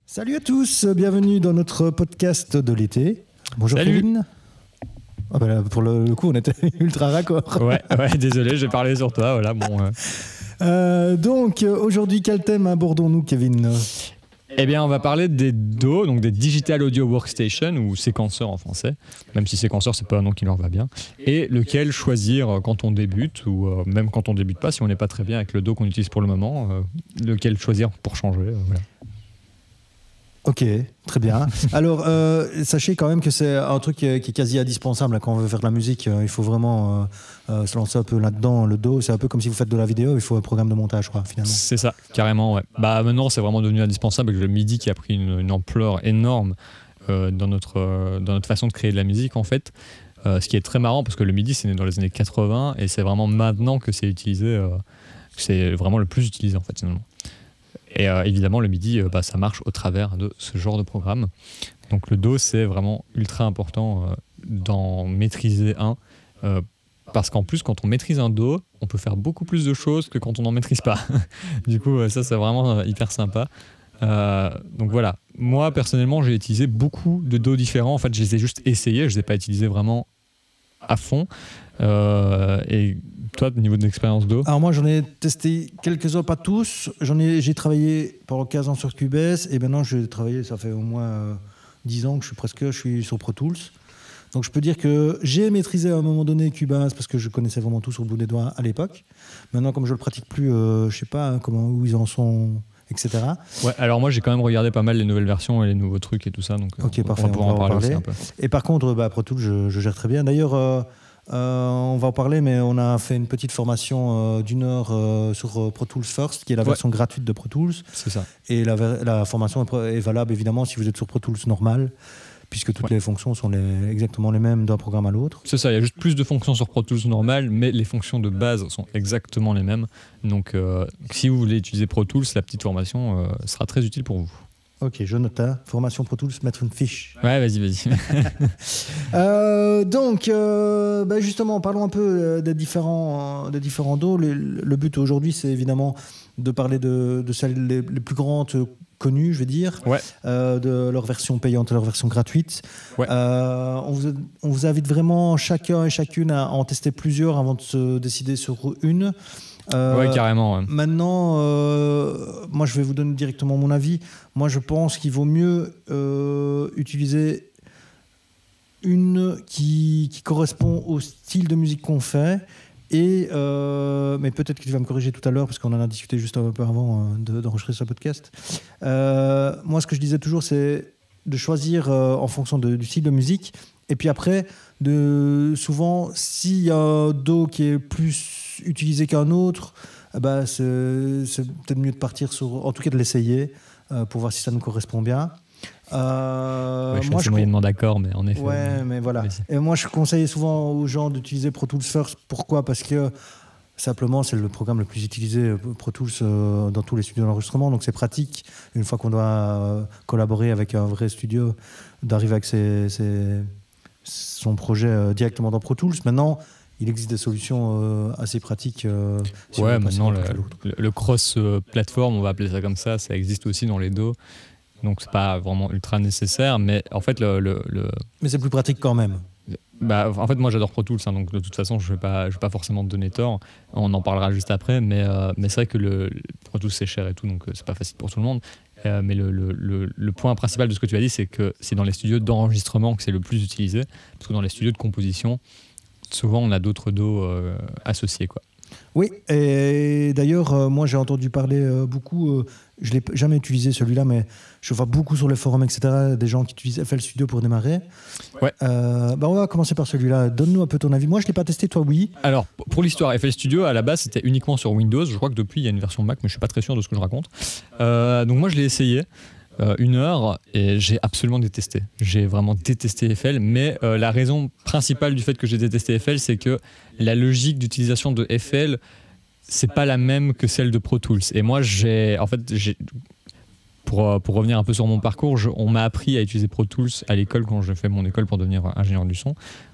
Salut à tous, bienvenue dans notre podcast de l'été. Bonjour. Salut. Kevin. Ah bah là, pour le coup, on était ultra raccord. Ouais, désolé, j'ai parlé sur toi. Voilà, bon. Donc, aujourd'hui, quel thème abordons-nous, Kevin ? Eh bien, on va parler des DAW, donc des Digital Audio Workstation, ou séquenceurs en français, même si séquenceur, c'est pas un nom qui leur va bien, et lequel choisir quand on débute, ou même quand on débute pas, si on n'est pas très bien avec le DAW qu'on utilise pour le moment, lequel choisir pour changer. Voilà. Ok, très bien. Alors, sachez quand même que c'est un truc qui est quasi indispensable hein, quand on veut faire de la musique. Il faut vraiment se lancer un peu là-dedans. Le DAW, c'est un peu comme si vous faites de la vidéo, il faut un programme de montage, je crois, finalement. C'est ça, carrément, ouais. Bah, maintenant, c'est vraiment devenu indispensable avec le MIDI qui a pris une ampleur énorme dans notre façon de créer de la musique, en fait. Ce qui est très marrant, parce que le MIDI, c'est né dans les années 80, et c'est vraiment maintenant que c'est utilisé, que c'est vraiment le plus utilisé, en fait, finalement. Et évidemment, le MIDI, ça marche au travers de ce genre de programme. Donc le DAW, c'est vraiment ultra important d'en maîtriser un. Parce qu'en plus, quand on maîtrise un DAW, on peut faire beaucoup plus de choses que quand on n'en maîtrise pas. Du coup, ça, c'est vraiment hyper sympa. Donc voilà. Moi, personnellement, j'ai utilisé beaucoup de DAW différents. En fait, je les ai juste essayés. Je ne les ai pas utilisés vraiment à fond. Et toi, au niveau de l'expérience DAW ? Alors moi, j'en ai testé quelques-uns, pas tous. J'ai travaillé pendant 15 ans sur Cubase et maintenant, j'ai travaillé, ça fait au moins 10 ans que je suis sur Pro Tools. Donc je peux dire que j'ai maîtrisé à un moment donné Cubase parce que je connaissais vraiment tout sur le bout des doigts à l'époque. Maintenant, comme je le pratique plus, je sais pas où ils en sont, etc. Ouais, alors moi j'ai quand même regardé pas mal les nouvelles versions et les nouveaux trucs et tout ça, donc ok, parfait, on va pouvoir en parler aussi un peu. Et par contre, Pro Tools, je gère très bien. D'ailleurs, on va en parler, mais on a fait une petite formation d'une heure sur Pro Tools First, qui est la version gratuite de Pro Tools. C'est ça. Et la formation est valable évidemment si vous êtes sur Pro Tools normal, puisque toutes les fonctions sont exactement les mêmes d'un programme à l'autre. C'est ça, il y a juste plus de fonctions sur Pro Tools normal, mais les fonctions de base sont exactement les mêmes. Donc si vous voulez utiliser Pro Tools, la petite formation sera très utile pour vous. Ok, je note ça. Formation Pro Tools, mettre une fiche. Ouais, vas-y. Donc, justement, parlons un peu des différents DAW. Le but aujourd'hui, c'est évidemment de parler de celles les plus grandes connues, je vais dire, de leur version payante et leur version gratuite. Ouais. On vous invite vraiment chacun et chacune à en tester plusieurs avant de se décider sur une. Ouais, carrément. Ouais. Maintenant, moi, je vais vous donner directement mon avis. Moi, je pense qu'il vaut mieux utiliser une qui correspond au style de musique qu'on fait. Mais peut-être que tu vas me corriger tout à l'heure, parce qu'on en a discuté juste un peu avant d'enregistrer ce podcast. Moi, ce que je disais toujours, c'est de choisir en fonction du style de musique. Et puis après, souvent, s'il y a un DAW qui est plus utilisé qu'un autre, c'est peut-être mieux de partir en tout cas de l'essayer pour voir si ça nous correspond bien. Je suis assez moyennement d'accord, mais en effet. Ouais, mais voilà. Et moi, je conseille souvent aux gens d'utiliser Pro Tools First. Pourquoi ? Parce que simplement, c'est le programme le plus utilisé, Pro Tools, dans tous les studios d'enregistrement. Donc, c'est pratique, une fois qu'on doit collaborer avec un vrai studio, d'arriver avec son projet directement dans Pro Tools. Maintenant, il existe des solutions assez pratiques. Maintenant, le cross-platform, on va appeler ça comme ça existe aussi dans les DAW. Donc, c'est pas vraiment ultra nécessaire, mais en fait, Mais c'est plus pratique quand même. En fait, moi, j'adore Pro Tools, donc de toute façon, je vais pas forcément te donner tort. On en parlera juste après, mais c'est vrai que le Pro Tools, c'est cher et tout, donc c'est pas facile pour tout le monde. Mais le point principal de ce que tu as dit, c'est que c'est dans les studios d'enregistrement que c'est le plus utilisé, parce que dans les studios de composition, souvent, on a d'autres DAW associés, quoi. Oui, et d'ailleurs, moi j'ai entendu parler beaucoup, je ne l'ai jamais utilisé celui-là, mais je vois beaucoup sur les forums, etc., des gens qui utilisent FL Studio pour démarrer. Ouais. On va commencer par celui-là. Donne-nous un peu ton avis. Moi, je ne l'ai pas testé, toi, oui. Alors, pour l'histoire, FL Studio, à la base, c'était uniquement sur Windows. Je crois que depuis, il y a une version Mac, mais je ne suis pas très sûr de ce que je raconte. Donc moi, je l'ai essayé. 1 heure et j'ai absolument détesté. J'ai vraiment détesté FL, mais la raison principale du fait que j'ai détesté FL, c'est que la logique d'utilisation de FL, c'est pas la même que celle de Pro Tools. Et moi, pour revenir un peu sur mon parcours, on m'a appris à utiliser Pro Tools à l'école quand j'ai fait mon école pour devenir ingénieur du son.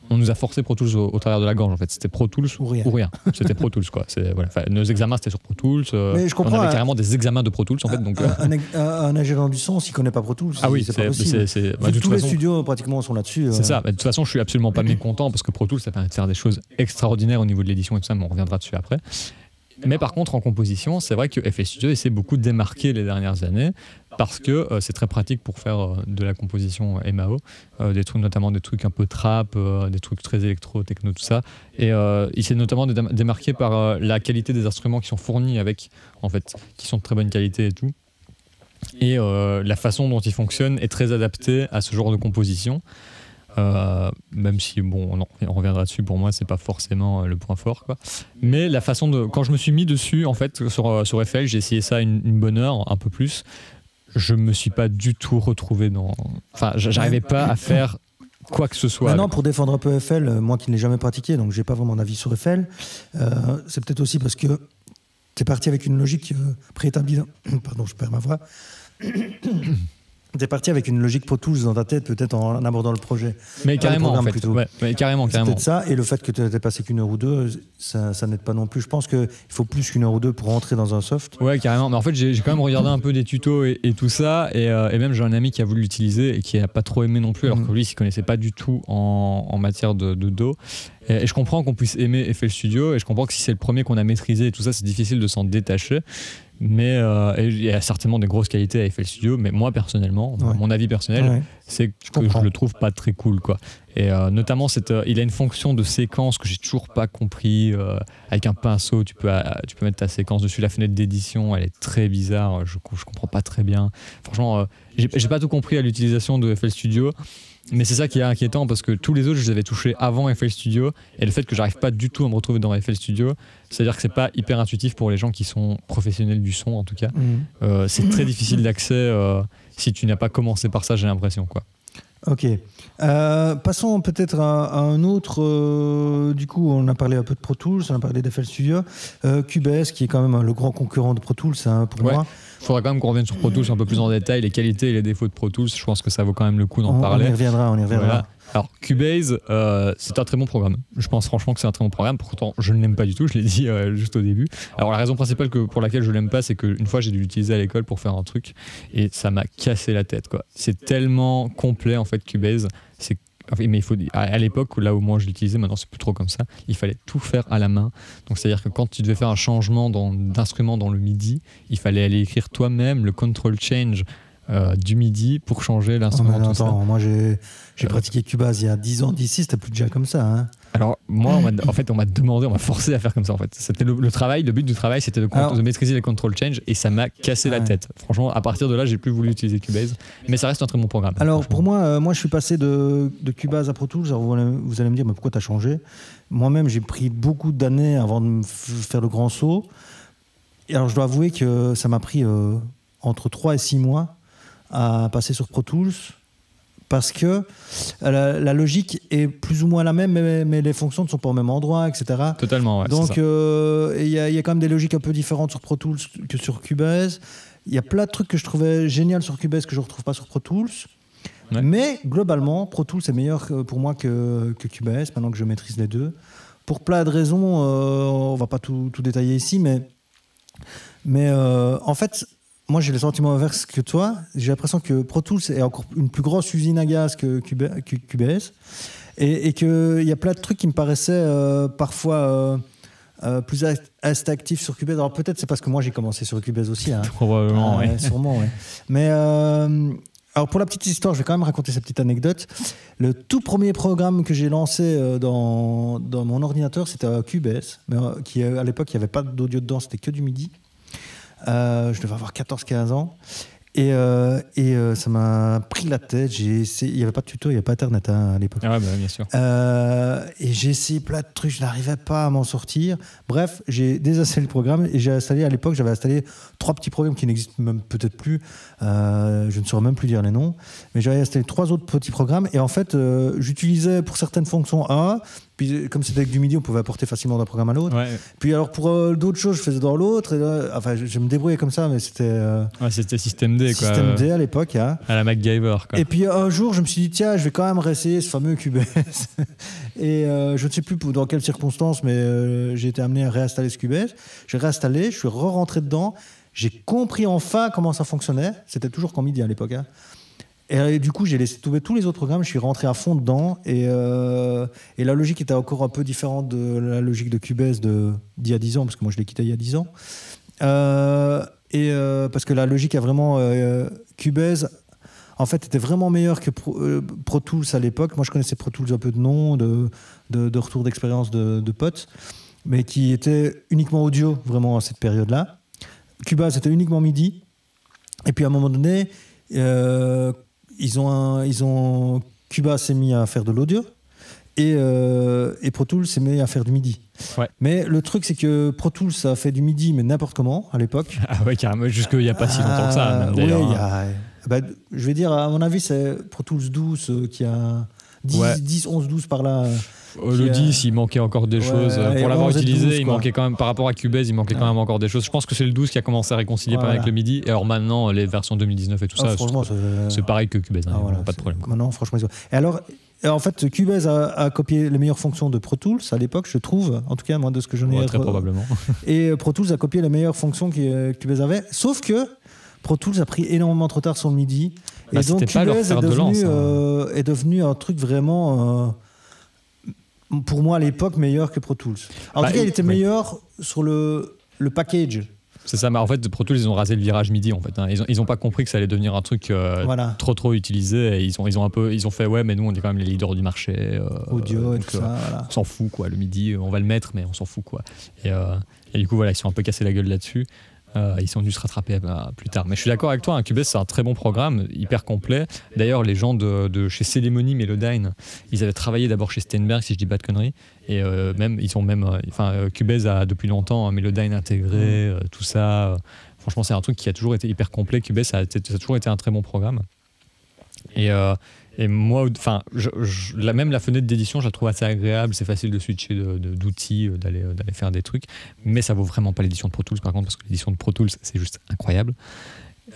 On nous a forcé Pro Tools au travers de la gorge en fait. C'était Pro Tools ou rien. C'était Pro Tools quoi. Voilà. Enfin, nos examens c'était sur Pro Tools. Mais je comprends, on avait carrément des examens de Pro Tools en fait. Donc, un ingénieur du son s'il connaît pas Pro Tools, ah oui, c'est pas possible. Tous les studios pratiquement sont là-dessus. C'est ça. De toute façon, je suis absolument pas mécontent parce que Pro Tools ça permet de faire des choses extraordinaires au niveau de l'édition et tout ça, mais on reviendra dessus après. Mais par contre, en composition, c'est vrai que FL Studio essaie beaucoup de démarquer les dernières années parce que c'est très pratique pour faire de la composition MAO, notamment des trucs un peu trap, des trucs très électro, techno, tout ça. Et il s'est notamment démarqué par la qualité des instruments qui sont fournis avec, en fait, qui sont de très bonne qualité et tout. Et la façon dont il fonctionne est très adaptée à ce genre de composition. Même si bon, on reviendra dessus, pour moi c'est pas forcément le point fort quoi. Mais la façon de, quand je me suis mis dessus en fait sur FL, j'ai essayé ça une bonne heure, un peu plus. Je me suis pas du tout retrouvé j'arrivais pas à faire quoi que ce soit. Maintenant, pour défendre un peu FL, moi qui ne l'ai jamais pratiqué, donc j'ai pas vraiment d'avis sur FL, c'est peut-être aussi parce que t'es parti avec une logique préétablie. Pardon, je perds ma voix. T'es parti avec une logique Pro Tools dans ta tête, peut-être en abordant le projet. Mais carrément, en fait. Ouais, carrément. C'est peut-être ça, et le fait que tu n'aies passé qu'une heure ou deux, ça n'aide pas non plus. Je pense qu'il faut plus qu'une heure ou deux pour rentrer dans un soft. Ouais, carrément. Mais en fait, j'ai quand même regardé un peu des tutos et tout ça, et même j'ai un ami qui a voulu l'utiliser et qui n'a pas trop aimé non plus, alors que lui, il ne s'y connaissait pas du tout en matière de dos. Et je comprends qu'on puisse aimer FL Studio, et je comprends que si c'est le premier qu'on a maîtrisé et tout ça, c'est difficile de s'en détacher. Mais il y a certainement des grosses qualités à FL Studio, mais moi personnellement, mon avis personnel, c'est que je le trouve pas très cool quoi. Et notamment il a une fonction de séquence que j'ai toujours pas compris. Avec un pinceau, tu peux mettre ta séquence dessus. La fenêtre d'édition, elle est très bizarre. Je comprends pas très bien. Franchement, j'ai pas tout compris à l'utilisation de FL Studio. Mais c'est ça qui est inquiétant parce que tous les autres, je les avais touchés avant FL Studio, et le fait que j'arrive pas du tout à me retrouver dans FL Studio, c'est-à-dire que c'est pas hyper intuitif pour les gens qui sont professionnels du son en tout cas. C'est très difficile d'accès si tu n'as pas commencé par ça, j'ai l'impression quoi. Ok. Passons peut-être à un autre. Du coup, on a parlé un peu de Pro Tools, on a parlé d'FL Studio. Cubase, qui est quand même le grand concurrent de Pro Tools pour moi. Il faudra quand même qu'on revienne sur Pro Tools un peu plus en détail, les qualités et les défauts de Pro Tools. Je pense que ça vaut quand même le coup d'en parler. On y reviendra. Voilà. Alors, Cubase, c'est un très bon programme. Je pense franchement que c'est un très bon programme. Pourtant, je ne l'aime pas du tout, je l'ai dit juste au début. Alors, la raison principale pour laquelle je ne l'aime pas, c'est qu'une fois, j'ai dû l'utiliser à l'école pour faire un truc et ça m'a cassé la tête, quoi. C'est tellement complet, en fait, Cubase. Mais il faut, à l'époque, là où moi je l'utilisais, maintenant c'est plus trop comme ça, il fallait tout faire à la main. Donc c'est-à-dire que quand tu devais faire un changement d'instrument dans le MIDI, il fallait aller écrire toi-même le control change du MIDI pour changer l'instrument. Moi j'ai pratiqué Cubase il y a 10 ans d'ici, c'était plus déjà comme ça. Hein. Alors moi, on m'a forcé à faire comme ça en fait. C'était le but du travail, c'était de maîtriser les control change et ça m'a cassé la tête. Franchement, à partir de là, j'ai plus voulu utiliser Cubase, mais ça reste un très bon programme. Alors pour moi, je suis passé de Cubase à Pro Tools. Alors vous allez me dire, mais pourquoi t'as changé ? Moi-même, j'ai pris beaucoup d'années avant de faire le grand saut. Et alors je dois avouer que ça m'a pris entre 3 et 6 mois à passer sur Pro Tools. Parce que la logique est plus ou moins la même, mais les fonctions ne sont pas au même endroit, etc. Totalement, ouais. Donc, il y a quand même des logiques un peu différentes sur Pro Tools que sur Cubase. Il y a plein de trucs que je trouvais génial sur Cubase que je ne retrouve pas sur Pro Tools. Ouais. Mais globalement, Pro Tools est meilleur pour moi que Cubase, maintenant que je maîtrise les deux. Pour plein de raisons, on ne va pas tout détailler ici, mais en fait... Moi, j'ai le sentiment inverse que toi. J'ai l'impression que Pro Tools est encore une plus grosse usine à gaz que Cubase. Et qu'il y a plein de trucs qui me paraissaient parfois plus actifs sur Cubase. Alors peut-être c'est parce que moi, j'ai commencé sur Cubase aussi. Hein. Probablement, oui. Sûrement, oui. Mais alors pour la petite histoire, je vais quand même raconter cette petite anecdote. Le tout premier programme que j'ai lancé dans mon ordinateur, c'était Cubase. Mais à l'époque, il n'y avait pas d'audio dedans, c'était que du MIDI. Je devais avoir 14-15 ans et ça m'a pris la tête. Il n'y avait pas de tuto, il n'y avait pas Internet à l'époque. Ah ouais, bah, bien sûr. Et j'ai essayé plein de trucs, je n'arrivais pas à m'en sortir. Bref, j'ai désinstallé le programme et j'avais installé 3 petits programmes qui n'existent même peut-être plus. Je ne saurais même plus dire les noms. Mais j'avais installé 3 autres petits programmes et en fait, j'utilisais pour certaines fonctions un, Puis comme c'était avec du MIDI, on pouvait apporter facilement d'un programme à l'autre. Ouais. Puis alors pour d'autres choses, je faisais dans l'autre. Et là, enfin, je me débrouillais comme ça, mais c'était C'était Système D, quoi. Système D à l'époque. Hein. À la MacGyver, quoi. Et puis un jour, je me suis dit, tiens, je vais quand même réessayer ce fameux Cubase. Et je ne sais plus dans quelles circonstances, mais j'ai été amené à réinstaller ce Cubase. J'ai réinstallé, je suis re-rentré dedans. J'ai compris enfin comment ça fonctionnait. C'était toujours qu'en MIDI à l'époque. Hein. Et du coup, j'ai laissé tomber tous les autres programmes. Je suis rentré à fond dedans. Et la logique était encore un peu différente de la logique de Cubase d'il y a 10 ans, parce que moi, je l'ai quitté il y a 10 ans. Parce que la logique a vraiment... Cubase, en fait, était vraiment meilleur que Pro Tools à l'époque. Moi, je connaissais Pro Tools un peu de nom, de retour d'expérience de potes, mais qui était uniquement audio, vraiment, à cette période-là. Cubase était uniquement MIDI. Et puis, à un moment donné... Cubase s'est mis à faire de l'audio et Pro Tools s'est mis à faire du MIDI. Ouais. Mais le truc, c'est que Pro Tools, ça a fait du MIDI, mais n'importe comment à l'époque. Ah ouais, carrément, jusqu'il n'y a pas si longtemps que ça, même d'ailleurs. Je vais dire, à mon avis, c'est Pro Tools 12 qui a 10, 11, 12 par là. Le 10, il manquait encore des choses. Pour l'avoir utilisé, 12, il manquait quand même, par rapport à Cubase, il manquait quand même encore des choses. Je pense que c'est le 12 qui a commencé à réconcilier pas mal avec le MIDI. Et alors maintenant, les versions 2019 et tout ça, c'est pareil que Cubase. Pas de problème. Maintenant, franchement, et alors, en fait, Cubase a copié les meilleures fonctions de Pro Tools à l'époque, je trouve. En tout cas, moi, de ce que j'en ai. Très probablement. Et Pro Tools a copié les meilleures fonctions que Cubase avait. Sauf que Pro Tools a pris énormément trop tard sur le MIDI. Et donc, Cubase est devenu un truc vraiment... pour moi à l'époque meilleur que Pro Tools. En tout cas, il était meilleur sur le package. C'est ça, mais en fait, Pro Tools, ils ont rasé le virage MIDI en fait. Hein. Ils ont pas compris que ça allait devenir un truc trop utilisé. Et ils ont fait ouais, mais nous on est quand même les leaders du marché. Audio et tout ça. Voilà. On s'en fout quoi. Le MIDI, on va le mettre, mais on s'en fout quoi. Et du coup voilà, ils sont un peu cassés la gueule là-dessus. Ils sont dû se rattraper plus tard. Mais je suis d'accord avec toi, Cubase c'est un très bon programme, hyper complet. D'ailleurs, les gens de chez Celemony, Melodyne, ils avaient travaillé d'abord chez Steinberg, si je dis pas de conneries. Et Cubase a depuis longtemps Melodyne intégré, tout ça. Franchement, c'est un truc qui a toujours été hyper complet. Cubase, ça a toujours été un très bon programme. Et moi, même la fenêtre d'édition, je la trouve assez agréable. C'est facile de switcher d'outils, d'aller faire des trucs. Mais ça vaut vraiment pas l'édition de Pro Tools, par contre, parce que l'édition de Pro Tools, c'est juste incroyable.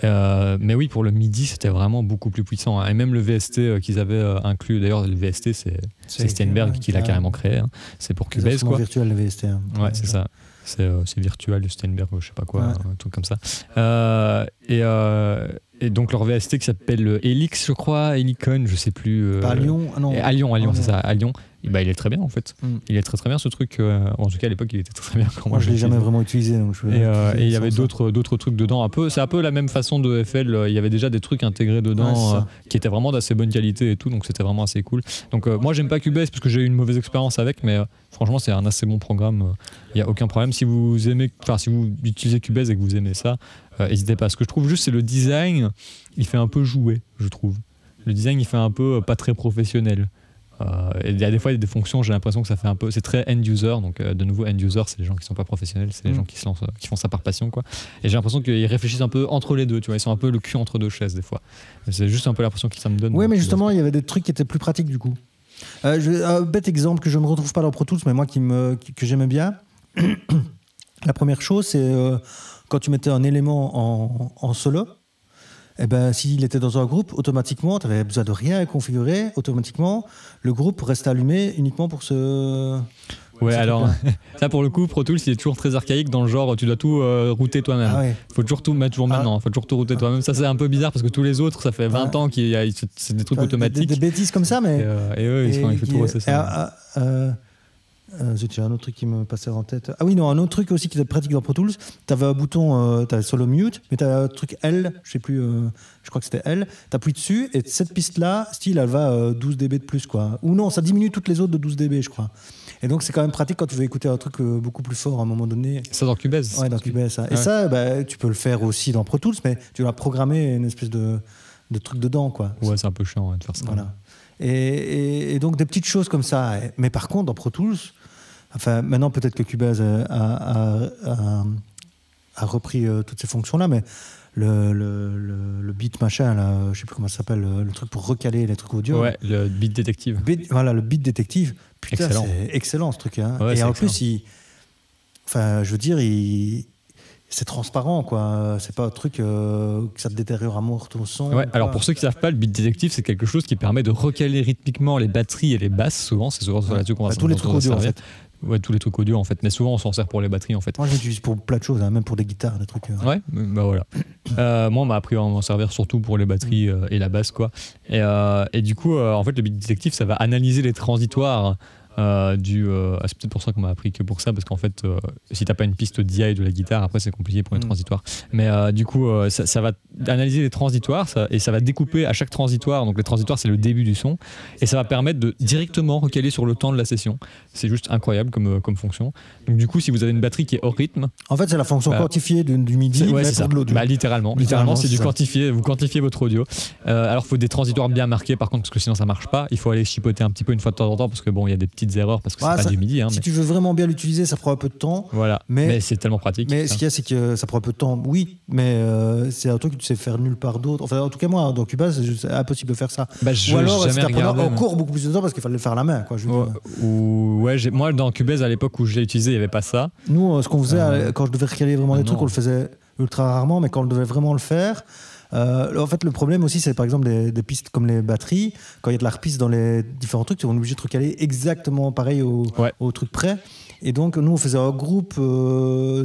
Mais oui, pour le MIDI, c'était vraiment beaucoup plus puissant. Hein. Et même le VST qu'ils avaient inclus, d'ailleurs, le VST, c'est Steinberg qui l'a carrément créé. Hein. C'est pour Cubase, quoi. C'est virtuel, le VST. Hein. Ouais, c'est ça. C'est virtuel de Steinberg, je sais pas quoi, un truc comme ça. Et donc leur VST qui s'appelle Helix, je crois, Helicon, je sais plus. Pas à Lyon, non. À Lyon, c'est ça, à Lyon. Et il est très bien en fait. Il est très très bien ce truc. En tout cas à l'époque il était très bien. Moi je l'ai jamais vraiment utilisé. Donc et il y avait d'autres trucs dedans. C'est un peu la même façon de FL. Il y avait déjà des trucs intégrés dedans qui étaient vraiment d'assez bonne qualité et tout. Donc c'était vraiment assez cool. Donc moi j'aime pas Cubase parce que j'ai eu une mauvaise expérience avec, mais franchement c'est un assez bon programme. Il y a aucun problème si vous utilisez Cubase et que vous aimez ça. N'hésitez pas. Ce que je trouve juste, c'est le design, il fait un peu jouer, je trouve. Le design, il fait un peu pas très professionnel. Et il y a des fois, il y a des fonctions, j'ai l'impression que ça fait un peu. C'est très end-user, donc de nouveau, end-user, c'est les gens qui sont pas professionnels, c'est les gens qui se lancent, qui font ça par passion, quoi. Et j'ai l'impression qu'ils réfléchissent un peu entre les deux, tu vois, ils sont un peu le cul entre deux chaises, des fois. C'est juste un peu l'impression que ça me donne. Oui, mais justement, il y avait des trucs qui étaient plus pratiques, du coup. Un bête exemple que je ne me retrouve pas dans Pro Tools, mais moi que j'aimais bien. La première chose, c'est. Quand tu mettais un élément en solo, s'il était dans un groupe, automatiquement, tu n'avais besoin de rien configurer. Automatiquement, le groupe reste allumé uniquement pour ce... Ouais, alors, ça pour le coup, Pro Tools, il est toujours très archaïque dans le genre, tu dois tout router toi-même. Ah ouais. Faut toujours tout mettre maintenant, faut toujours tout router toi-même. Ça, c'est un peu bizarre parce que tous les autres, ça fait 20 ans c'est des trucs automatiques. Des bêtises comme ça, mais... Et eux, il faut tout rester ça. J'ai un autre truc qui me passait en tête. Ah oui, non, un autre truc aussi qui était pratique dans Pro Tools. Tu avais un bouton, tu avais solo mute, mais tu avais un truc L, je sais plus, je crois que c'était L. Tu appuies dessus et cette piste-là, style, elle va 12 dB de plus, quoi. Ou non, ça diminue toutes les autres de 12 dB, je crois. Et donc, c'est quand même pratique quand tu veux écouter un truc beaucoup plus fort à un moment donné. Ça dans Cubase. Ouais, dans Cubase. Ça. Et ça, tu peux le faire aussi dans Pro Tools, mais tu dois programmer une espèce de truc dedans, quoi. Ouais, c'est un peu chiant de faire ça. Voilà. Et donc, des petites choses comme ça. Mais par contre, dans Pro Tools, enfin, maintenant, peut-être que Cubase a repris toutes ces fonctions-là, mais le beat machin, là, je sais plus comment ça s'appelle, le truc pour recaler les trucs audio. Ouais, le beat détective. Voilà, le beat détective. Putain, Excellent. c'est excellent ce truc. Hein. Ouais, et en excellent. plus, enfin, je veux dire, c'est transparent, quoi. C'est pas un truc que ça te détériore à mort ton son. Ouais, alors pour ceux qui savent pas, le beat détective, c'est quelque chose qui permet de recaler rythmiquement les batteries et les basses. Souvent, c'est souvent là-dessus qu'on va tous les trucs audio, en fait. Ouais, tous les trucs audio en fait, mais souvent on s'en sert pour les batteries en fait. Moi je l'utilise pour plein de choses, hein, même pour des guitares, des trucs. Ouais, bah voilà. Moi on m'a appris à m'en servir surtout pour les batteries et la basse quoi. Et du coup, en fait, le beat détective, ça va analyser les transitoires. C'est peut-être pour ça qu'on m'a appris que pour ça, parce qu'en fait, si t'as pas une piste DI de la guitare, après c'est compliqué pour les transitoires. Mais du coup, ça va analyser les transitoires et ça va découper à chaque transitoire. Donc les transitoires, c'est le début du son, et ça va permettre de directement recaler sur le temps de la session. C'est juste incroyable comme fonction. Donc du coup, si vous avez une batterie qui est hors rythme, en fait, c'est la fonction quantifiée du MIDI, mais pour ça. de l'audio. Bah, littéralement, c'est du quantifié. Vous quantifiez votre audio. Alors, il faut des transitoires bien marqués, par contre, parce que sinon ça marche pas. Il faut aller chipoter un petit peu une fois de temps en temps, parce que bon, il y a des petites erreurs, parce que c'est pas du MIDI. Hein, si tu veux vraiment bien l'utiliser, ça prend un peu de temps. Voilà. Mais c'est tellement pratique. Mais ce qu'il y a, c'est que ça prend un peu de temps. Oui, mais c'est un truc que tu sais faire nulle part d'autre. Enfin, en tout cas, moi, dans Cubase, c'est impossible de faire ça. Ou alors, ça prend encore beaucoup plus de temps parce qu'il fallait le faire à la main, quoi. Moi, dans Cubase, à l'époque où je l'ai utilisé, il n'y avait pas ça. Nous, ce qu'on faisait, quand je devais recaler vraiment des trucs, on le faisait ultra rarement, mais quand on devait vraiment le faire. En fait, le problème aussi, c'est par exemple des pistes comme les batteries. Quand il y a de la repiste dans les différents trucs, on est obligé de recaler exactement pareil au truc près. Et donc, nous, on faisait un groupe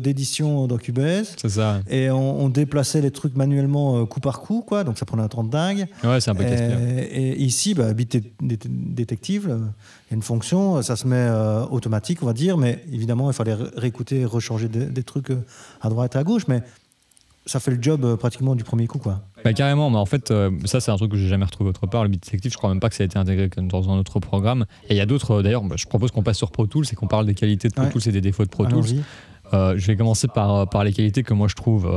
d'édition dans Cubase. C'est ça. Et on déplaçait les trucs manuellement coup par coup, quoi. Donc, ça prenait un temps de dingue. Ouais, c'est un peu casse-pied. Et ici, Beat Detective, il y a une fonction, ça se met automatique, on va dire. Mais évidemment, il fallait réécouter, rechanger des trucs à droite et à gauche. Mais ça fait le job pratiquement du premier coup, quoi. Bah, carrément, mais en fait, ça c'est un truc que j'ai jamais retrouvé autre part. Le Beat Detective, je crois même pas que ça a été intégré dans un autre programme. Et il y a d'autres, d'ailleurs, je propose qu'on passe sur Pro Tools et qu'on parle des qualités de Pro Tools et des défauts de Pro Tools. Je vais commencer par les qualités que moi je trouve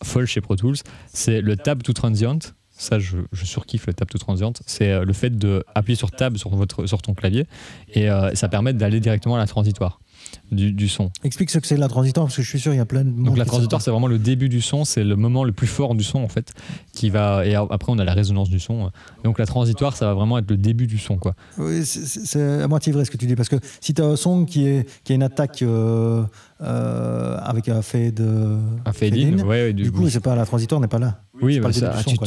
folles chez Pro Tools. C'est le Tab to Transient. Ça, je surkiffe le Tab to Transient. C'est le fait d'appuyer sur Tab sur ton clavier et ça permet d'aller directement à la transitoire. Du son. Explique ce que c'est la transitoire, parce que je suis sûr il y a plein de monde. Donc la transitoire, c'est vraiment le début du son, c'est le moment le plus fort du son en fait, et après on a la résonance du son. Donc la transitoire, ça va vraiment être le début du son, quoi. Oui, c'est à moitié vrai ce que tu dis, parce que si tu as un son qui a une attaque avec un fade in, ouais, du coup c'est pas la transitoire n'est pas là. Oui, mais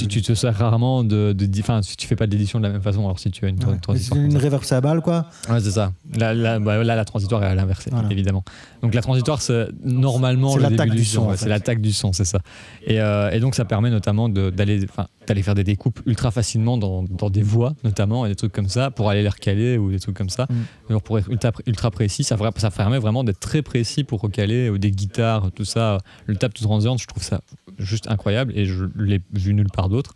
tu te sers rarement enfin, tu fais pas d'édition de la même façon. Alors si tu as une transitoire, c'est une reverb à balle, quoi. Ouais, c'est ça. Là, la transitoire est à l'inverse, évidemment. Donc la transitoire, c'est normalement le début du son. C'est l'attaque du son, c'est ça. Et donc ça permet notamment d'aller faire des découpes ultra facilement dans des voix, notamment, et des trucs comme ça, pour aller les recaler ou des trucs comme ça. Alors pour être ultra précis, ça permet vraiment d'être très précis pour recaler des guitares, tout ça. Le Tab to Transient, je trouve ça juste incroyable et je l'ai vu nulle part d'autre.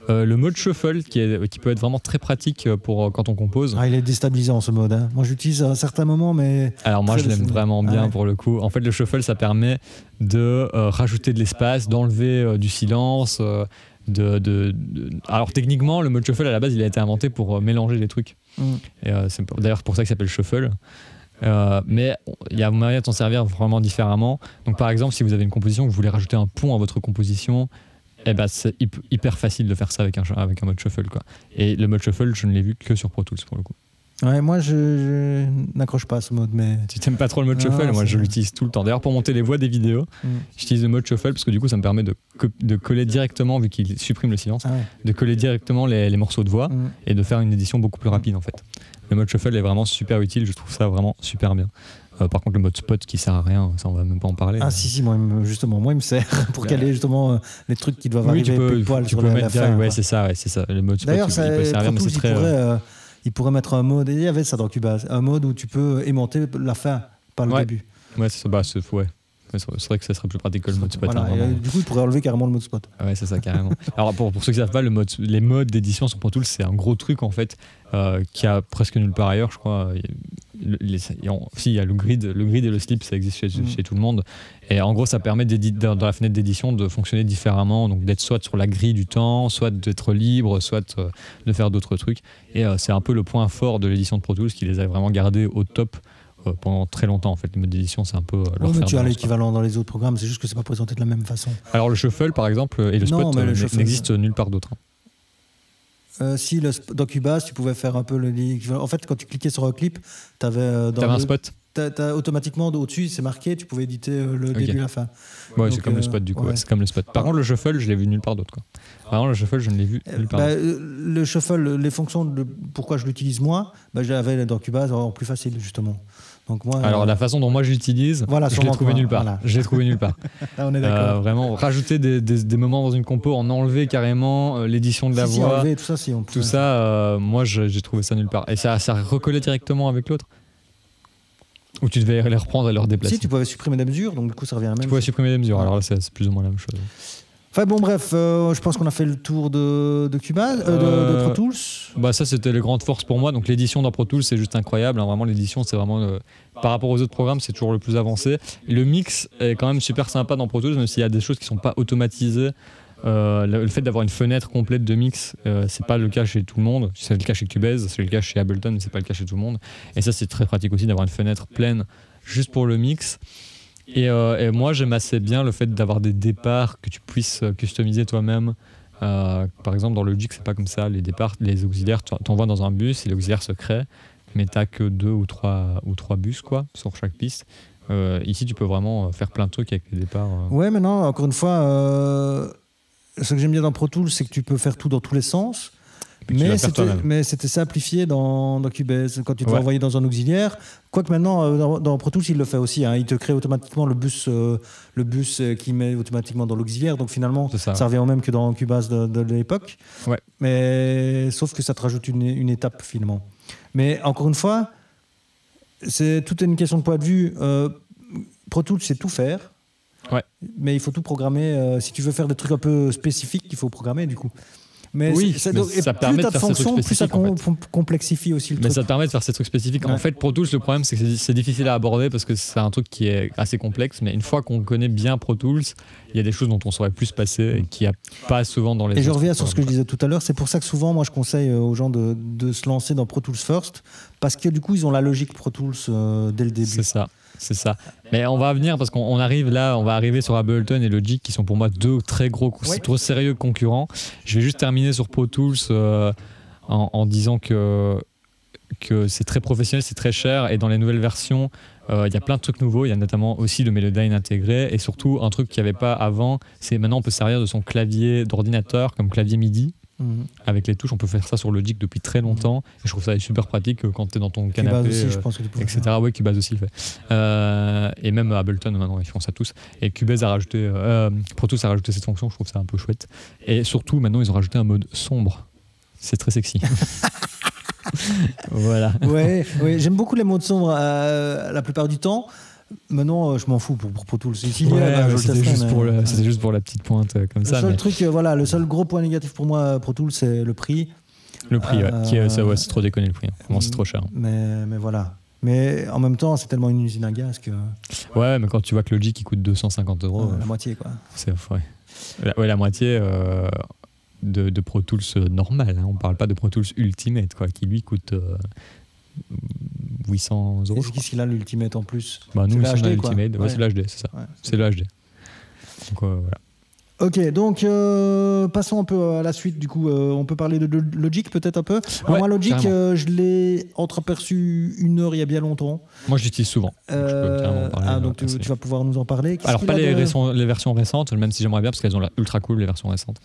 Le mode shuffle qui peut être vraiment très pratique pour quand on compose. Il est déstabilisant ce mode. Hein. Moi j'utilise à un certain moment, mais. Alors moi je l'aime vraiment bien pour le coup. En fait, le shuffle, ça permet de rajouter de l'espace, d'enlever du silence. Alors techniquement, le mode shuffle à la base, il a été inventé pour mélanger les trucs. Et, c'est d'ailleurs pour ça qu'il s'appelle shuffle. Mais il y a moyen de s'en servir vraiment différemment. Donc par exemple, si vous avez une composition, que vous voulez rajouter un pont à votre composition, c'est hyper facile de faire ça avec un mode shuffle, quoi. Et le mode shuffle, je ne l'ai vu que sur Pro Tools pour le coup. Ouais, moi je n'accroche pas à ce mode, mais. Tu t'aimes pas trop le mode shuffle? Moi je l'utilise tout le temps. D'ailleurs, pour monter les voix des vidéos, j'utilise le mode shuffle parce que du coup ça me permet de coller directement, vu qu'il supprime le silence, de coller directement les morceaux de voix et de faire une édition beaucoup plus rapide en fait. Le mode shuffle est vraiment super utile, je trouve ça vraiment super bien. Par contre, le mode spot qui sert à rien, ça on va même pas en parler. Si, moi il me sert pour caler justement les trucs qui doivent arriver pile poil sur la fin. Ouais, c'est ça. Le mode spot, d'ailleurs, il peut servir, mais c'est très. Il pourrait mettre un mode, et il y avait ça dans Cubase, un mode où tu peux aimanter la fin, pas le début. Ouais, c'est ça. C'est vrai que ça serait plus pratique que le mode spot. Voilà, du coup, il pourrait enlever carrément le mode spot. Ouais, c'est ça, carrément. Alors, pour ceux qui ne savent pas, les modes d'édition sur Pro Tools, c'est un gros truc, en fait, qui a presque nulle part ailleurs, je crois. Il y a le grid et le slip, ça existe chez tout le monde. Et en gros, ça permet dans la fenêtre d'édition de fonctionner différemment, donc d'être soit sur la grille du temps, soit d'être libre, soit de faire d'autres trucs. Et c'est un peu le point fort de l'édition de Pro Tools qui les a vraiment gardés au top pendant très longtemps. En fait, les modes d'édition, c'est un peu leur mais fer tu de as lance, l'équivalent dans les autres programmes, c'est juste que c'est pas présenté de la même façon. Alors le shuffle, par exemple, et le spot n'existent nulle part d'autre. Si, dans Cubase, tu pouvais faire un peu l'équivalent. En fait, quand tu cliquais sur un clip, tu avais un spot. Automatiquement, au-dessus, c'est marqué, tu pouvais éditer le début et la fin. Ouais, c'est comme le spot, du coup. Ouais. C'est comme le spot. Par contre, le shuffle, je l'ai vu nulle part d'autre. Par contre, le shuffle, je ne l'ai vu nulle part d'autre. Le shuffle, les fonctions, pourquoi je l'utilise moi, j'avais dans Cubase en plus facile, justement. Donc moi, alors la façon dont moi je l'utilise, je l'ai trouvé nulle part. Voilà. Je l'ai trouvé nulle part. Là, on est d'accord. Vraiment, rajouter des moments dans une compo, en enlever carrément l'édition de la voix. Enlever, tout ça, moi j'ai trouvé ça nulle part. Et ça recollait directement avec l'autre. Ou tu devais les reprendre et les redéplacer. Si, tu pouvais supprimer des mesures, donc du coup ça revient à la même chose. Tu pouvais supprimer des mesures, alors là c'est plus ou moins la même chose. Enfin bon, bref, je pense qu'on a fait le tour de Cubase, de Pro Tools. Bah ça c'était les grandes forces pour moi. Donc l'édition dans Pro Tools c'est juste incroyable. Hein. Vraiment l'édition c'est vraiment par rapport aux autres programmes c'est toujours le plus avancé. Le mix est quand même super sympa dans Pro Tools, même s'il y a des choses qui sont pas automatisées. Le fait d'avoir une fenêtre complète de mix, c'est pas le cas chez tout le monde. C'est le cas chez Cubase, c'est le cas chez Ableton, mais c'est pas le cas chez tout le monde. Et ça c'est très pratique aussi d'avoir une fenêtre pleine juste pour le mix. Et moi j'aime assez bien le fait d'avoir des départs que tu puisses customiser toi-même. Par exemple dans Logic c'est pas comme ça, les départs, les auxiliaires tu envoies dans un bus et l'auxiliaire se crée, mais t'as que 2 ou 3 bus quoi, sur chaque piste. Ici tu peux vraiment faire plein de trucs avec les départs. Ouais, mais non, encore une fois, ce que j'aime bien dans Pro Tools c'est que tu peux faire tout dans tous les sens. Mais c'était simplifié dans Cubase. Quand tu dois envoyer dans un auxiliaire, quoique maintenant, dans Pro Tools, il le fait aussi. Hein, il te crée automatiquement le bus qui met automatiquement dans l'auxiliaire. Donc finalement, ça revient au même que dans Cubase de l'époque. Ouais. Mais sauf que ça te rajoute une étape finalement. Mais encore une fois, c'est toute une question de point de vue. Pro Tools, c'est tout faire. Ouais. Mais il faut tout programmer. Si tu veux faire des trucs un peu spécifiques, il faut programmer du coup. Mais oui, ça permet de faire ces trucs spécifiques. Plus ça complexifie aussi le truc. Mais ça te permet de faire ces trucs spécifiques. Ouais. En fait, Pro Tools, le problème, c'est que c'est difficile à aborder parce que c'est un truc qui est assez complexe. Mais une fois qu'on connaît bien Pro Tools, il y a des choses dont on saurait plus passer et qu'il n'y a pas souvent dans les. Et je reviens sur ce que je disais tout à l'heure. C'est pour ça que souvent, moi, je conseille aux gens de se lancer dans Pro Tools First parce que du coup, ils ont la logique Pro Tools dès le début. C'est ça. Mais on va venir parce qu'on arrive là, on va arriver sur Ableton et Logic qui sont pour moi deux très trop sérieux concurrents. Je vais juste terminer sur Pro Tools en disant que c'est très professionnel, c'est très cher et dans les nouvelles versions, il y a plein de trucs nouveaux. Il y a notamment aussi le Melodyne intégré et surtout un truc qu'il n'y avait pas avant, c'est maintenant on peut servir de son clavier d'ordinateur comme clavier MIDI. Avec les touches, on peut faire ça sur Logic depuis très longtemps et je trouve ça super pratique quand tu es dans ton canapé, aussi, je pense que tu peux etc. Oui, Cubase aussi le fait. Et même Ableton maintenant ils font ça tous. Et Cubase a rajouté, Pro Tools a rajouté cette fonction, je trouve ça un peu chouette. Et surtout maintenant ils ont rajouté un mode sombre. C'est très sexy. Voilà. Ouais, j'aime beaucoup les modes sombres la plupart du temps. Maintenant, je m'en fous pour Pro Tools. C'était juste pour la petite pointe comme ça. Le seul gros point négatif pour moi, Pro Tools, c'est le prix. Le prix, c'est trop déconné le prix. Vraiment, c'est trop cher. Mais voilà. Mais en même temps, c'est tellement une usine à gaz que. Ouais, mais quand tu vois que Logic il coûte 250 €. La moitié, quoi. C'est la moitié de Pro Tools normal. Hein. On parle pas de Pro Tools Ultimate, quoi, qui lui coûte 800 €. Qu'est-ce qu'il a l'Ultimate en plus? Nous, c'est l'Ultimate. Ouais, c'est l'HD, c'est ça. Ouais, c'est le HD. Donc, voilà. Ok, donc passons un peu à la suite. Du coup, on peut parler de Logic peut-être un peu. Moi, Logic, je l'ai entreaperçu une heure il y a bien longtemps. Moi, je l'utilise souvent. Donc, je peux carrément parler. Donc tu vas pouvoir nous en parler. Alors, pas les versions récentes, même si j'aimerais bien parce qu'elles ont l'air ultra cool, les versions récentes.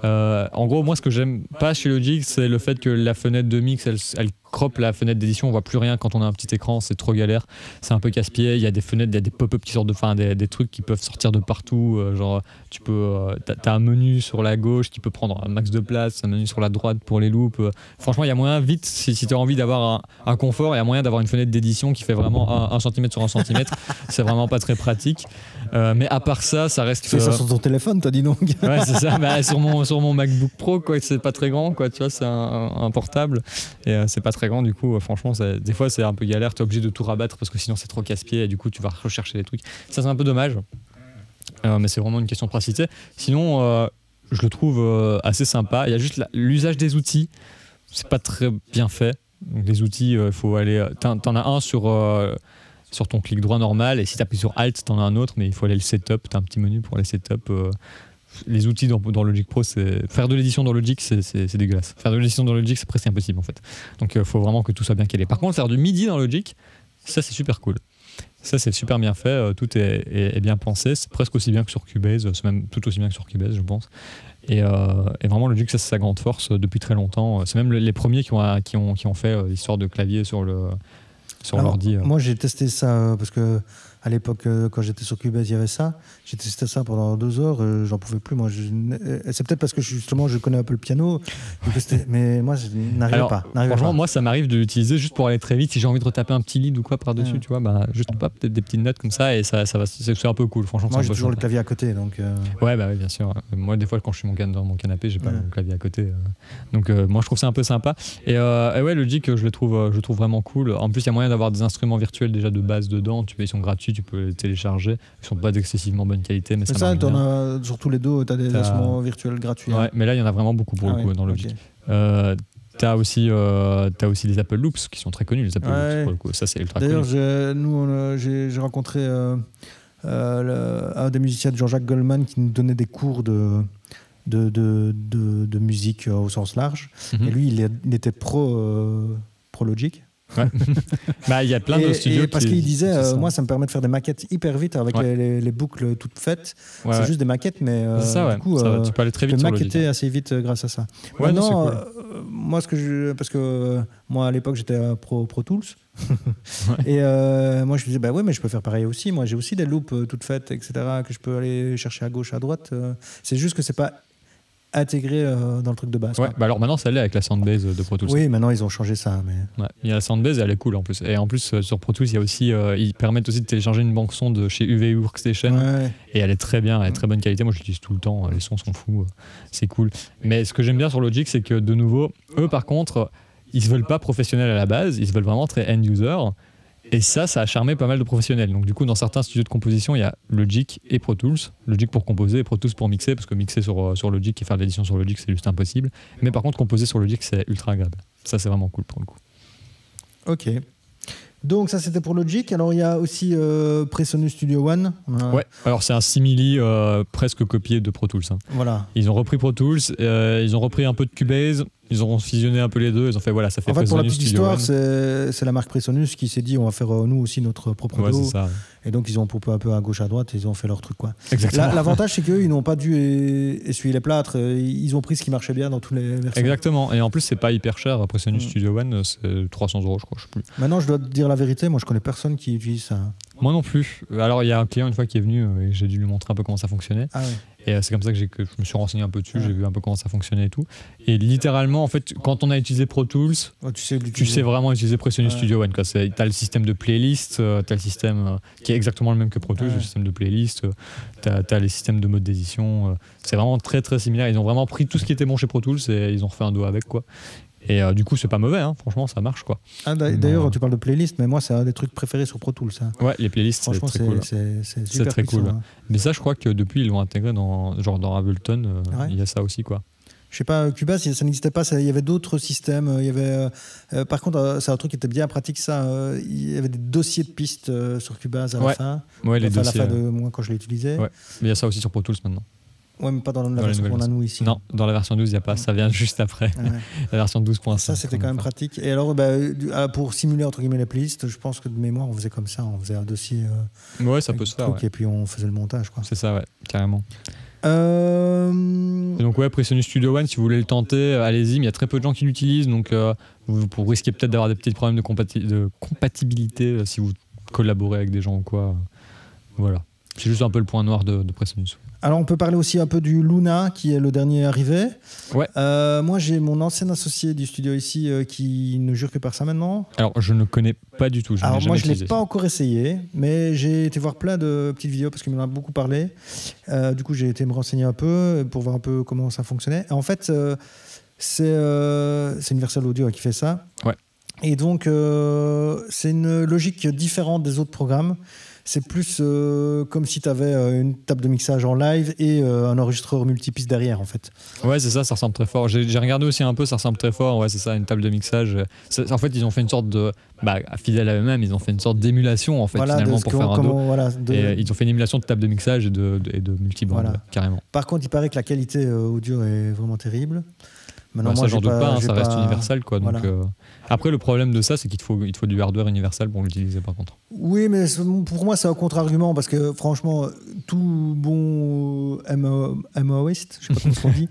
En gros, moi, ce que j'aime pas chez Logic, c'est le fait que la fenêtre de mix, elle croppe la fenêtre d'édition. On voit plus rien quand on a un petit écran, c'est trop galère. C'est un peu casse-pied. Il y a des fenêtres, il y a des pop-up qui sortent des trucs qui peuvent sortir de partout. Genre, tu peux, t'as un menu sur la gauche qui peut prendre un max de place, un menu sur la droite pour les loops. Franchement, il y a moyen vite, si tu as envie d'avoir un confort, il y a moyen d'avoir une fenêtre d'édition qui fait vraiment 1 cm sur 1 cm. C'est vraiment pas très pratique. Mais à part ça, ça reste. Tu fais ça sur ton téléphone, t'as dit non? Ouais, c'est ça. Sur mon MacBook Pro, quoi, c'est pas très grand, quoi. Tu vois, c'est un portable et c'est pas très grand. Du coup, franchement, des fois, c'est un peu galère. T'es obligé de tout rabattre parce que sinon, c'est trop casse-pied et du coup, tu vas rechercher des trucs. Ça, c'est un peu dommage. Mais c'est vraiment une question de praticité. Sinon, je le trouve assez sympa. Il y a juste l'usage des outils. C'est pas très bien fait. Donc, les outils, il faut aller. T'en as un sur sur ton clic droit normal, et si tu appuies sur Alt, tu en as un autre, mais il faut aller le setup, tu as un petit menu pour les setup. Les outils dans Logic Pro, faire de l'édition dans Logic, c'est dégueulasse. Faire de l'édition dans Logic, c'est presque impossible en fait. Donc il faut vraiment que tout soit bien calé. Par contre, faire du MIDI dans Logic, ça c'est super cool. Ça c'est super bien fait, tout est bien pensé, c'est presque aussi bien que sur Cubase, c'est même tout aussi bien que sur Cubase je pense. Et vraiment Logic, ça c'est sa grande force depuis très longtemps. C'est même les premiers qui ont fait l'histoire de clavier sur l'ordi. Moi j'ai testé ça parce que à l'époque, quand j'étais sur Cubase, il y avait ça. J'ai testé ça pendant 2 heures, j'en pouvais plus. Moi, c'est peut-être parce que justement, je connais un peu le piano, mais moi, je n'arrivais pas. Franchement, moi, ça m'arrive de l'utiliser juste pour aller très vite. Si j'ai envie de retaper un petit lead ou quoi par-dessus, tu vois, juste peut-être des petites notes comme ça, et ça va, c'est un peu cool. Franchement, moi, j'ai toujours le clavier à côté, donc. Ouais, bah oui, bien sûr. Moi, des fois, quand je suis dans mon canapé, j'ai pas mon clavier à côté. Donc, moi, je trouve ça un peu sympa. Et ouais, Logic, je le trouve vraiment cool. En plus, il y a moyen d'avoir des instruments virtuels déjà de base dedans. Ils sont gratuits. Tu peux les télécharger. Ils sont pas d'excessivement bonne qualité, mais ça t'en as sur tous les dos, tu as des instruments virtuels gratuits. Ouais, mais là, il y en a vraiment beaucoup pour le coup dans Logic. Okay. T'as aussi les Apple Loops qui sont très connus, les Apple Loops pour le coup. Ça, c'est ultra connu. D'ailleurs, j'ai rencontré un des musiciens de Jean-Jacques Goldman qui nous donnait des cours de musique au sens large. Et lui, il était pro Logic. Ouais. Bah, il y a plein de studios parce qu'il disait moi ça me permet de faire des maquettes hyper vite avec les boucles toutes faites. C'est juste des maquettes, mais du coup tu peux aller très vite tu peux sur maqueter assez vite grâce à ça. Ouais, maintenant moi parce que moi à l'époque j'étais pro Tools et moi je me disais bah ouais, mais je peux faire pareil aussi. Moi j'ai aussi des loops toutes faites, etc., que je peux aller chercher à gauche, à droite. C'est juste que c'est pas intégré dans le truc de base. Ouais, bah alors maintenant ça l'est avec la Soundbase de Pro Tools. Oui, maintenant ils ont changé ça. Mais... Ouais, il y a la Soundbase, elle est cool en plus. Et en plus sur Pro Tools, il y a aussi, ils permettent aussi de télécharger une banque son de chez UV Workstation. Ouais. Et elle est très bien, elle est très bonne qualité. Moi je l'utilise tout le temps, les sons sont fous, c'est cool. Mais ce que j'aime bien sur Logic, c'est que de nouveau, eux par contre, ils se veulent pas professionnels à la base, ils se veulent vraiment très end-user. Et ça a charmé pas mal de professionnels. Donc du coup, dans certains studios de composition, il y a Logic et Pro Tools. Logic pour composer et Pro Tools pour mixer, parce que mixer sur Logic et faire de l'édition sur Logic, c'est juste impossible. Mais par contre, composer sur Logic, c'est ultra agréable. Ça, c'est vraiment cool pour le coup. Ok. Donc ça, c'était pour Logic. Alors, il y a aussi Presonus Studio One. Ouais, alors c'est un simili presque copié de Pro Tools. Hein. Voilà. Ils ont repris Pro Tools, ils ont repris un peu de Cubase, ils ont fusionné un peu les deux, ils ont fait voilà, ça fait en fait, pour la Presonus petite Studio histoire, One. c'est la marque Presonus qui s'est dit on va faire nous aussi notre propre Ouais, dos. c'est ça. Et donc ils ont pompé un peu à gauche à droite et ils ont fait leur truc quoi. Exactement. L'avantage c'est qu'eux ils n'ont pas dû essuyer les plâtres, ils ont pris ce qui marchait bien dans tous les versions. Exactement, et en plus c'est pas hyper cher, Presonus Studio One c'est 300 € je crois, je sais plus. Maintenant je dois te dire la vérité, moi je connais personne qui utilise ça. Moi non plus. Alors il y a un client une fois qui est venu et j'ai dû lui montrer un peu comment ça fonctionnait. Ah ouais. Et c'est comme ça que je me suis renseigné un peu dessus, j'ai vu un peu comment ça fonctionnait et tout. Et littéralement, en fait, quand on a utilisé Pro Tools, tu sais vraiment utiliser Presonus Studio One. Tu as le système de playlist, tu as le système qui est exactement le même que Pro Tools, le système de playlist, tu as les systèmes de mode d'édition. C'est vraiment très très similaire. Ils ont vraiment pris tout ce qui était bon chez Pro Tools et ils ont refait un dos avec quoi. Et du coup, c'est pas mauvais, hein. Franchement, ça marche quoi. D'ailleurs, tu parles de playlist, mais moi, c'est un des trucs préférés sur Pro Tools. Hein. Ouais, les playlists, c'est très cool. C'est super très puissant, cool. hein. Mais ça, je crois que depuis, ils l'ont intégré dans Ableton. Il y a ça aussi quoi. Je sais pas, Cubase, ça n'existait pas. Il y avait d'autres systèmes. Il y avait, par contre, c'est un truc qui était bien pratique. Ça, il y avait des dossiers de pistes sur Cubase à la fin. Ouais, les dossiers. À la fin de moi quand je l'ai utilisé. Ouais. Mais il y a ça aussi sur Pro Tools maintenant. Ouais, mais pas dans la version qu'on a nous ici. Non, dans la version 12, il n'y a pas. Ça vient juste après. Ouais. La version 12.5. Ça, c'était quand même pratique. Et alors, pour simuler entre guillemets les playlists, je pense que de mémoire, on faisait comme ça. On faisait un dossier. Ouais, ça peut se faire. Ouais. Et puis on faisait le montage. Quoi. C'est ça, ouais, carrément. Et donc, ouais, Presonus Studio One, si vous voulez le tenter, allez-y. Mais il y a très peu de gens qui l'utilisent. Donc, vous risquez peut-être d'avoir des petits problèmes de compatibilité si vous collaborez avec des gens ou quoi. Voilà. C'est juste un peu le point noir de Presonus. Alors, on peut parler aussi un peu du Luna, qui est le dernier arrivé. Ouais. Moi, j'ai mon ancien associé du studio ici qui ne jure que par ça maintenant. Alors, je ne connais pas du tout. Alors, moi, je ne l'ai pas encore essayé, mais j'ai été voir plein de petites vidéos parce qu'il m'en a beaucoup parlé. Du coup, j'ai été me renseigner un peu pour voir un peu comment ça fonctionnait. Et en fait, c'est Universal Audio qui fait ça. Ouais. Et donc, c'est une logique différente des autres programmes. c'est plus comme si tu avais une table de mixage en live et un enregistreur multipiste derrière, en fait. Ouais, c'est ça ressemble très fort. J'ai regardé aussi un peu, ça ressemble très fort. Ouais, c'est ça, une table de mixage. En fait, ils ont fait une sorte de. Fidèle à eux-mêmes, ils ont fait une sorte d'émulation, en fait, Voilà, finalement, pour faire un dos. Et ils ont fait une émulation de table de mixage et de multiband, carrément. Par contre, il paraît que la qualité audio est vraiment terrible. Maintenant, moi, j'en doute pas, ça reste universel, quoi. Donc, après, le problème de ça, c'est qu'il te faut du hardware universel pour l'utiliser, par contre. Oui, mais pour moi, c'est un contre-argument parce que franchement, tout bon MOist, je sais pas comment on dit.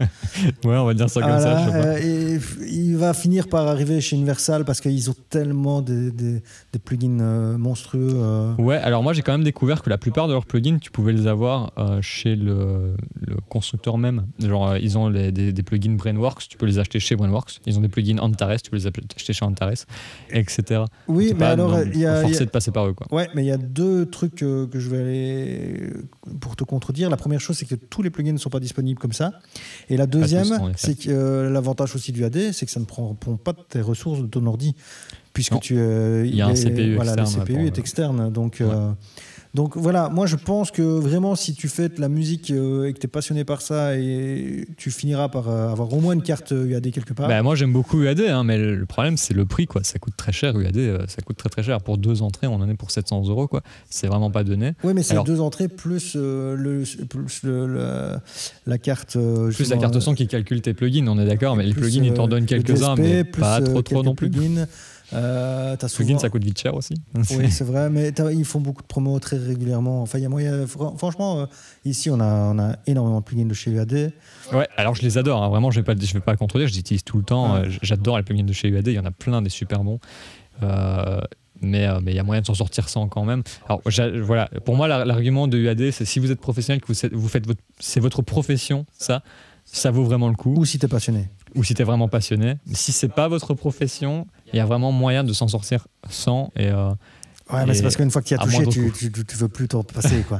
Ouais, on va dire ça comme ça. Je sais pas. Et il va finir par arriver chez Universal parce qu'ils ont tellement des plugins monstrueux. Ouais, alors moi, j'ai quand même découvert que la plupart de leurs plugins, tu pouvais les avoir chez le constructeur même. Genre, ils ont des plugins Brainworks, tu peux les acheter chez Brainworks. Ils ont des plugins Antares, tu peux les acheter chez Antares, etc. Oui, mais alors il y a forcé de passer par eux, quoi. Ouais, mais il y a deux trucs que je vais aller pour te contredire. La première chose, c'est que tous les plugins ne sont pas disponibles comme ça. Et la deuxième, c'est que l'avantage aussi du AD, c'est que ça ne prend pas de tes ressources de ton ordi, puisque il y a un CPU externe. Le CPU est externe, donc. Donc voilà, moi je pense que vraiment si tu fais de la musique et que tu es passionné par ça, et tu finiras par avoir au moins une carte UAD quelque part. Moi j'aime beaucoup UAD, mais le problème c'est le prix, quoi. Ça coûte très cher UAD, ça coûte très très cher. Pour 2 entrées, on en est pour 700 €, quoi. C'est vraiment pas donné. Oui, mais c'est 2 entrées plus la carte. Plus la carte son qui calcule tes plugins, on est d'accord, mais les plugins ils t'en donnent quelques-uns, mais pas trop non plus. Plugins, ça coûte vite cher aussi. Oui, c'est vrai, mais ils font beaucoup de promos très régulièrement. Enfin, il y a moyen. Franchement, ici, on a énormément de plugins de chez UAD. Ouais, alors je les adore. Hein. Vraiment, je vais pas contredire. Je les utilise tout le temps. J'adore les plugins de chez UAD. Il y en a plein des super bons. Mais il y a moyen de s'en sortir sans quand même. Alors voilà, pour moi, l'argument de UAD, c'est si vous êtes professionnel, que c'est votre profession, ça vaut vraiment le coup. Ou si t'es passionné. Ou si t'es vraiment passionné. Si c'est pas votre profession, il y a vraiment moyen de s'en sortir sans. Ouais, mais c'est parce qu'une fois que tu y as touché, tu veux plus t'en passer, quoi.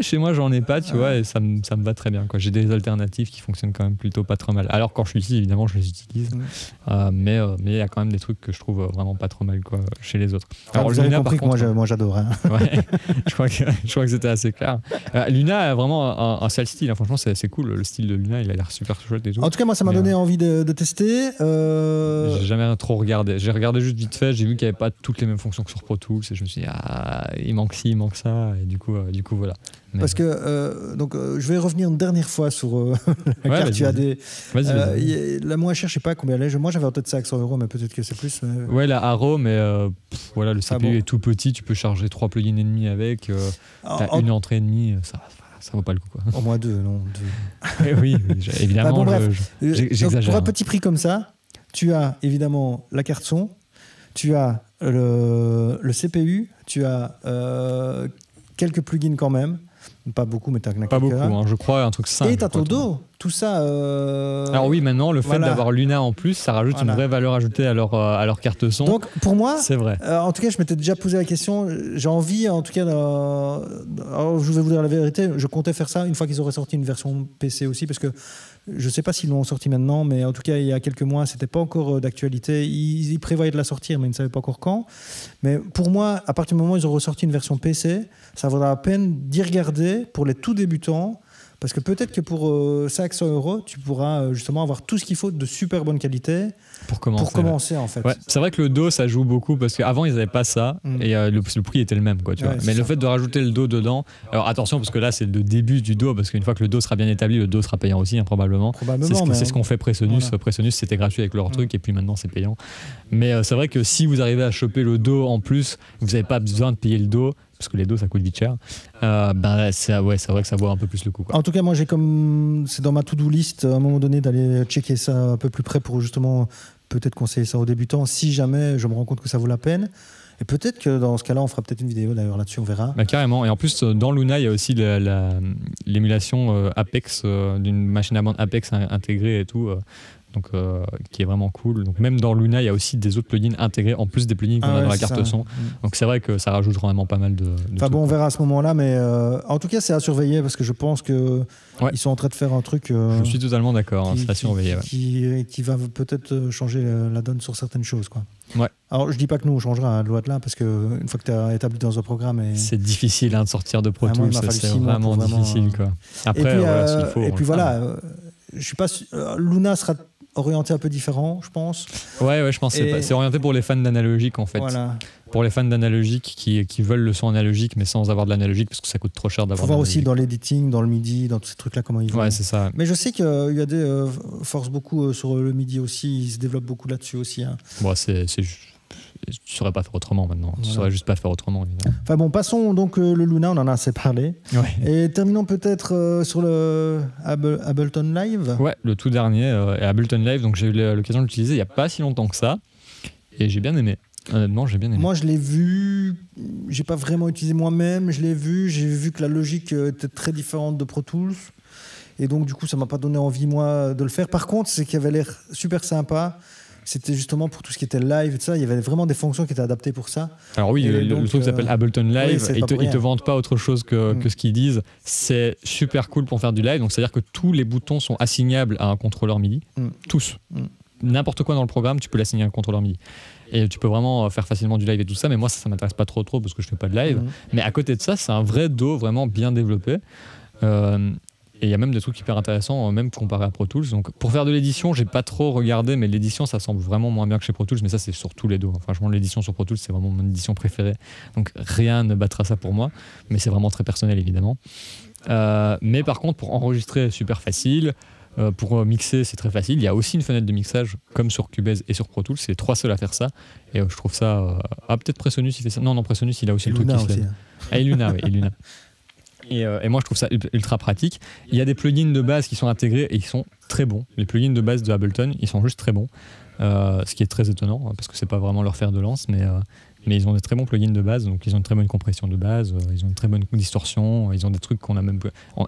Chez moi, j'en ai pas, tu vois, et ça me va très bien, quoi. J'ai des alternatives qui fonctionnent quand même plutôt pas trop mal. Alors, quand je suis ici, évidemment, je les utilise. Mais il y a quand même des trucs que je trouve vraiment pas trop mal, quoi, chez les autres. Alors, vous avez compris que moi, j'adore. Hein. Ouais, je crois que c'était assez clair. Luna a vraiment un sale style. Hein. Franchement, c'est cool. Le style de Luna, il a l'air super chouette et tout. En tout cas, moi, ça m'a donné envie de tester. J'ai jamais trop regardé. J'ai regardé juste vite fait. J'ai vu qu'il n'y avait pas toutes les mêmes fonctions que sur Pro Tools. Et je me suis dit, il manque ci, il manque ça. Et du coup voilà. Mais parce que je vais revenir une dernière fois sur la carte UAD. Vas-y. La moins chère, je sais pas combien elle est. Moi, j'avais en tête ça avec 100 €, mais peut-être que c'est plus. Ouais, la Haro, mais voilà, le CPU est tout petit. Tu peux charger 3 plugins et demi avec. T'as une entrée et demie. Ça vaut pas le coup, quoi. Au moins 2, non 2. Oui, évidemment. J'exagère. Pour un petit prix comme ça, tu as évidemment la carte son, tu as le CPU, tu as quelques plugins quand même. Pas beaucoup, mais t'as pas beaucoup, hein, je crois, un truc simple. Et t'as ton dos, tout ça. Alors oui, maintenant, le fait d'avoir Luna en plus, ça rajoute une vraie valeur ajoutée à leur carte son. Donc pour moi, c'est vrai. En tout cas, je m'étais déjà posé la question. J'ai envie, en tout cas, alors, je vais vous dire la vérité, je comptais faire ça une fois qu'ils auraient sorti une version PC aussi, parce que je ne sais pas s'ils l'ont sorti maintenant, mais en tout cas, il y a quelques mois, c'était pas encore d'actualité. Ils prévoyaient de la sortir, mais ils ne savaient pas encore quand. Mais pour moi, à partir du moment où ils ont ressorti une version PC, ça vaudra la peine d'y regarder pour les tout débutants. Parce que peut-être que pour 500 €, tu pourras justement avoir tout ce qu'il faut de super bonne qualité pour commencer en fait. Ouais, c'est vrai que le dos, ça joue beaucoup parce qu'avant, ils n'avaient pas ça et le prix était le même, quoi, tu vois. Mais le fait de rajouter le dos dedans, alors attention, parce que là, c'est le début du dos, parce qu'une fois que le dos sera bien établi, le dos sera payant aussi, hein, probablement. C'est ce qu'on fait Presonus. Voilà. Presonus, c'était gratuit avec leur truc et puis maintenant, c'est payant. Mais c'est vrai que si vous arrivez à choper le dos en plus, vous n'avez pas besoin de payer le dos. Parce que les dos ça coûte vite cher, c'est vrai que ça vaut un peu plus le coup, quoi. En tout cas, moi c'est dans ma to-do list à un moment donné d'aller checker ça un peu plus près pour justement peut-être conseiller ça aux débutants si jamais je me rends compte que ça vaut la peine. Et peut-être que dans ce cas-là, on fera peut-être une vidéo d'ailleurs là-dessus, on verra. Carrément. Et en plus, dans Luna, il y a aussi l'émulation Apex d'une machine à bande Apex intégrée et tout. donc qui est vraiment cool. Donc même dans Luna, il y a aussi des autres plugins intégrés en plus des plugins qu'on a dans la carte son. Donc c'est vrai que ça rajoute vraiment pas mal de enfin bon, on verra à ce moment-là, mais en tout cas c'est à surveiller parce que je pense que ils sont en train de faire un truc. Je suis totalement d'accord, c'est à surveiller. Qui va peut-être changer la donne sur certaines choses, quoi. Ouais. Alors je dis pas que nous on changera loin de là parce que une fois que tu es établi dans un programme c'est difficile de sortir de Pro Tools, c'est vraiment difficile quoi. Après et puis voilà, je suis pas Luna sera orienté un peu différent, je pense. Ouais, je pense que c'est orienté pour les fans d'analogique en fait. Voilà. Pour les fans d'analogique qui veulent le son analogique mais sans avoir de l'analogique parce que ça coûte trop cher d'avoir. Faut voir aussi dans l'editing, dans le MIDI, dans tous ces trucs là comment ils vont. Ouais, c'est ça. Mais je sais qu'il y a des force beaucoup sur le MIDI aussi, ils se développent beaucoup là-dessus aussi. Hein. Bon, tu saurais pas faire autrement maintenant. Voilà. Tu saurais juste pas faire autrement. Évidemment. Enfin bon, passons donc le Luna, on en a assez parlé. Ouais. Et terminons peut-être sur le Ableton Live. Ouais, le tout dernier Ableton Live. Donc j'ai eu l'occasion de l'utiliser il y a pas si longtemps que ça, et j'ai bien aimé. Honnêtement, j'ai bien aimé. Moi, je l'ai vu. J'ai pas vraiment utilisé moi-même. Je l'ai vu. J'ai vu que la logique était très différente de Pro Tools. Et donc, du coup, ça m'a pas donné envie, moi, de le faire. Par contre, c'est qu'il avait l'air super sympa. C'était justement pour tout ce qui était live et tout ça. Il y avait vraiment des fonctions qui étaient adaptées pour ça. Alors oui, le truc s'appelle Ableton Live. Oui, ils te vendent pas autre chose que ce qu'ils disent. C'est super cool pour faire du live. Donc, c'est-à-dire que tous les boutons sont assignables à un contrôleur MIDI. Tous. N'importe quoi dans le programme, tu peux l'assigner à un contrôleur MIDI. Et tu peux vraiment faire facilement du live et tout ça, mais moi ça m'intéresse pas trop parce que je fais pas de live. Mais à côté de ça, c'est un vrai DAW vraiment bien développé. Et il y a même des trucs hyper intéressants, même comparé à Pro Tools. Donc pour faire de l'édition, j'ai pas trop regardé, mais l'édition ça semble vraiment moins bien que chez Pro Tools, mais ça c'est sur tous les DAW. Franchement, l'édition sur Pro Tools c'est vraiment mon édition préférée. Donc rien ne battra ça pour moi, mais c'est vraiment très personnel évidemment. Mais par contre, pour enregistrer, super facile. Pour mixer, c'est très facile. Il y a aussi une fenêtre de mixage, comme sur Cubase et sur Pro Tools. C'est les trois seuls à faire ça. Et je trouve ça. Peut-être Presonus, il fait ça. Non, Presonus, il a aussi et le truc Luna qui se aussi. Et Luna, oui, et Luna. Et moi, je trouve ça ultra pratique. Il y a des plugins de base qui sont intégrés et qui sont très bons. Les plugins de base de Ableton, ils sont juste très bons. Ce qui est très étonnant, parce que c'est pas vraiment leur fer de lance, mais ils ont des très bons plugins de base, donc ils ont une très bonne compression de base, ils ont une très bonne distorsion, ils ont des trucs qu'on a même...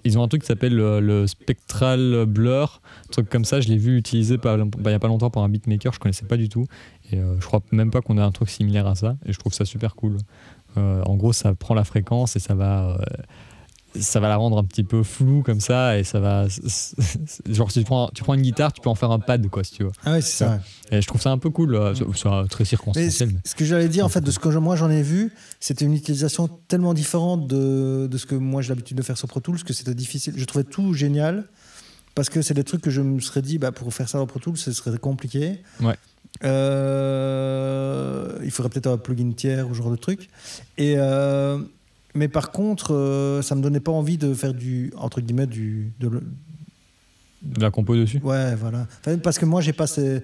Ils ont un truc qui s'appelle le Spectral Blur, un truc comme ça, je l'ai vu utilisé il y a pas longtemps par un beatmaker, je connaissais pas du tout, et je crois même pas qu'on a un truc similaire à ça, et je trouve ça super cool. En gros, ça prend la fréquence et ça va la rendre un petit peu floue comme ça, et ça va genre si tu prends une guitare, tu peux en faire un pad quoi si tu veux. Ah ouais, c'est ça. Et je trouve ça un peu cool, c'est très circonstanciel. Ce que j'allais dire en fait de ce que moi j'en ai vu, c'était une utilisation tellement différente de ce que moi j'ai l'habitude de faire sur Pro Tools que c'était difficile. Je trouvais tout génial parce que c'est des trucs que je me serais dit pour faire ça dans Pro Tools ce serait compliqué. Ouais. Il faudrait peut-être un plugin tiers ou ce genre de truc. Mais par contre, ça me donnait pas envie de faire entre guillemets de la compo dessus. Ouais, voilà. Enfin, parce que moi, j'ai pas cette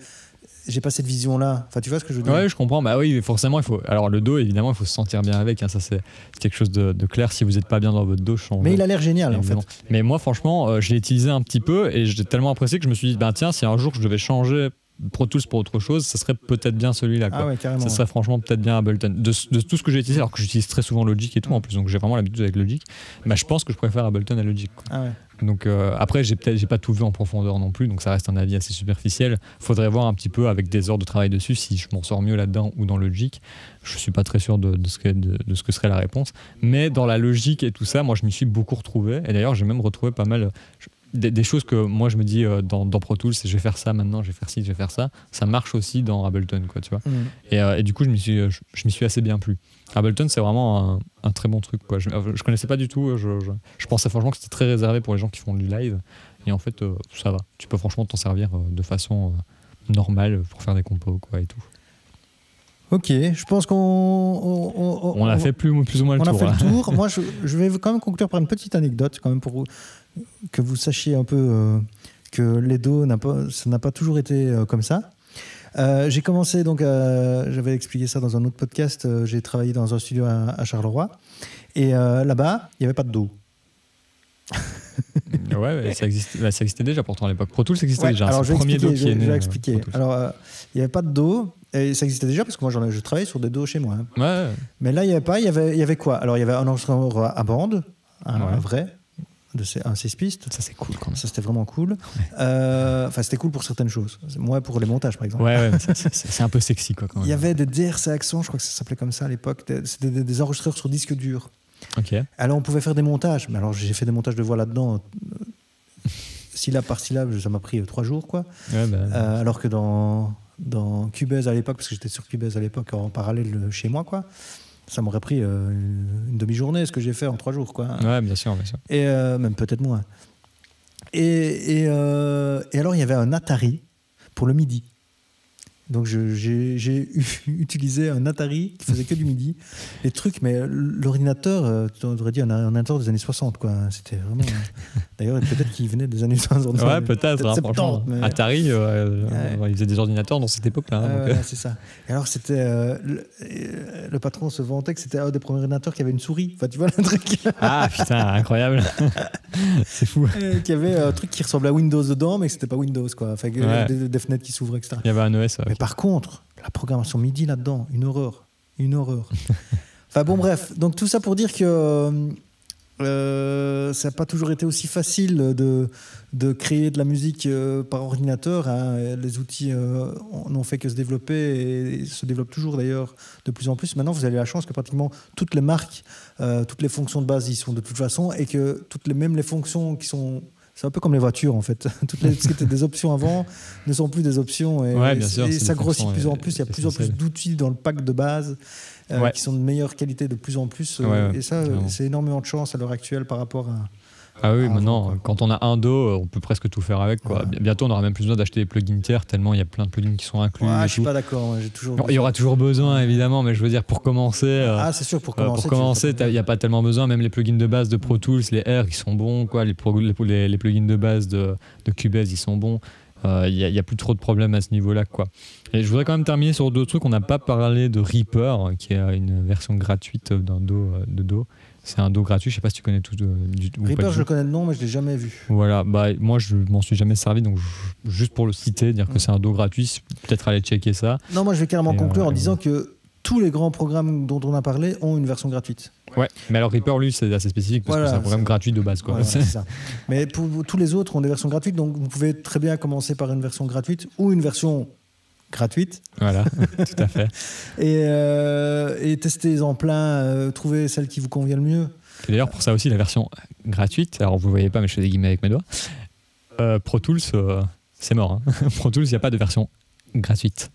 vision-là. Enfin, tu vois ce que je veux dire ? Ouais, je comprends. Bah oui, forcément, il faut. Alors le DAW, évidemment, il faut se sentir bien avec. Hein. Ça, c'est quelque chose de clair. Si vous n'êtes pas bien dans votre DAW, change. Mais il a l'air génial, évidemment. En fait. Mais moi, franchement, je l'ai utilisé un petit peu et j'ai tellement apprécié que je me suis dit, tiens, si un jour je devais changer Pro Tools pour autre chose, ça serait peut-être bien celui-là. Quoi. Ah ouais, carrément. Ça serait franchement peut-être bien Ableton. De tout ce que j'ai utilisé, alors que j'utilise très souvent Logic et tout en plus, donc j'ai vraiment l'habitude avec Logic, je pense que je préfère Ableton à Logic. Quoi. Ah ouais. Donc après, j'ai pas tout vu en profondeur non plus, donc ça reste un avis assez superficiel. Faudrait voir un petit peu avec des heures de travail dessus si je m'en sors mieux là-dedans ou dans Logic. Je suis pas très sûr de ce que serait la réponse. Mais dans la logique et tout ça, moi je m'y suis beaucoup retrouvé. Et d'ailleurs, j'ai même retrouvé pas mal des choses que moi je me dis dans Pro Tools, je vais faire ça maintenant, je vais faire ci, je vais faire ça. Ça marche aussi dans Ableton, quoi, tu vois. Et du coup, je m'y suis assez bien plu. Ableton, c'est vraiment un très bon truc, quoi. Je connaissais pas du tout. Je pensais franchement que c'était très réservé pour les gens qui font du live. Et en fait, ça va. Tu peux franchement t'en servir de façon normale pour faire des compos, quoi, et tout. Ok, je pense qu'on a fait plus ou moins le tour. On a fait le tour. Moi, je vais quand même conclure par une petite anecdote, quand même, pour que vous sachiez un peu que les DAW ça n'a pas toujours été comme ça. J'ai commencé, donc, j'avais expliqué ça dans un autre podcast, j'ai travaillé dans un studio à Charleroi, et là-bas, il n'y avait pas de DAW. Ouais, ça existait déjà pourtant à l'époque. Pro Tools existait déjà. Alors c'est le premier DAW qui est né. Je vais expliquer. Alors, il n'y avait pas de DAW, et ça existait déjà parce que moi, je travaillais sur des DAW chez moi. Hein. Ouais. Mais là, il n'y avait pas. Il y avait quoi ? Alors, il y avait un enregistreur à bande, un vrai, un 6 pistes. Ça, c'est cool quand même. Ça, c'était vraiment cool. Enfin, c'était cool pour certaines choses. Moi, pour les montages, par exemple. Ouais, c'est un peu sexy, quoi. Quand même. Il y avait des DRC Accent, je crois que ça s'appelait comme ça à l'époque. C'était des enregistreurs sur disque dur. Ok. Alors, on pouvait faire des montages. Mais alors, j'ai fait des montages de voix là-dedans. Syllabe par syllabe, ça m'a pris 3 jours, quoi. Ouais, alors que dans Cubase à l'époque, parce que j'étais sur Cubase à l'époque en parallèle chez moi, quoi, ça m'aurait pris une demi-journée, ce que j'ai fait en 3 jours, quoi. Ouais, bien sûr. Et même peut-être moins. Et alors, il y avait un Atari pour le MIDI. Donc, j'ai utilisé un Atari qui faisait que du MIDI. Les trucs, mais l'ordinateur, tu aurais dit un ordinateur des années 60, quoi. C'était vraiment... D'ailleurs, peut-être qu'il venait des années 60. Ouais, peut-être. 70, mais... Atari, ils faisaient des ordinateurs dans cette époque-là. Ouais, c'est ça. Et alors, c'était... le patron se vantait que c'était un des premiers ordinateurs qui avait une souris. Enfin, tu vois le truc. Ah, putain, incroyable. C'est fou. Qu'il y avait un truc qui ressemblait à Windows dedans, mais que c'était pas Windows, quoi. Enfin, des fenêtres qui s'ouvraient, etc. Il y avait un OS, Mais par contre, la programmation MIDI là-dedans, une horreur. Enfin bon, bref. Donc tout ça pour dire que ça n'a pas toujours été aussi facile de créer de la musique par ordinateur. Hein. Les outils n'ont fait que se développer et se développent toujours d'ailleurs de plus en plus. Maintenant, vous avez la chance que pratiquement toutes les marques, toutes les fonctions de base y sont de toute façon, et que même les fonctions qui sont... C'est un peu comme les voitures, en fait. Toutes ce qui étaient des options avant ne sont plus des options. Et, ouais, bien sûr, et ça grossit de plus en plus. Il y a de plus en plus d'outils dans le pack de base qui sont de meilleure qualité de plus en plus. Et ça, c'est énormément de chance à l'heure actuelle par rapport à... Ah oui, maintenant, quand on a un dos, on peut presque tout faire avec, quoi. Ouais. Bientôt, on n'aura même plus besoin d'acheter des plugins tiers, tellement il y a plein de plugins qui sont inclus. Ouais, je suis pas d'accord. Il y aura toujours besoin, évidemment, mais je veux dire, pour commencer, c'est sûr, pour commencer, il n'y a pas tellement besoin. Même les plugins de base de Pro Tools, les R, ils sont bons, quoi. Les plugins de base de Cubase, ils sont bons. Il n'y a plus trop de problèmes à ce niveau-là, quoi. Et je voudrais quand même terminer sur d'autres trucs. On n'a pas parlé de Reaper, qui est une version gratuite d'un Do. C'est un Do gratuit, je sais pas si tu connais tout du tout. Reaper, je le connais de nom, mais je l'ai jamais vu. Voilà, moi je m'en suis jamais servi, donc juste pour le citer, dire que c'est un Do gratuit, peut-être aller checker ça. Non, moi je vais carrément conclure en disant que tous les grands programmes dont on a parlé ont une version gratuite. Ouais, mais alors Reaper, lui, c'est assez spécifique parce que c'est un programme gratuit de base, quoi. Voilà, c'est ça. Mais pour tous les autres ont des versions gratuites, donc vous pouvez très bien commencer par une version gratuite ou une version gratuite. Voilà, tout à fait. Et tester en plein, trouver celle qui vous convient le mieux. Et d'ailleurs, pour ça aussi, la version gratuite, alors vous ne voyez pas, mais je fais des guillemets avec mes doigts, Pro Tools, c'est mort. Hein. Pro Tools, il n'y a pas de version gratuite.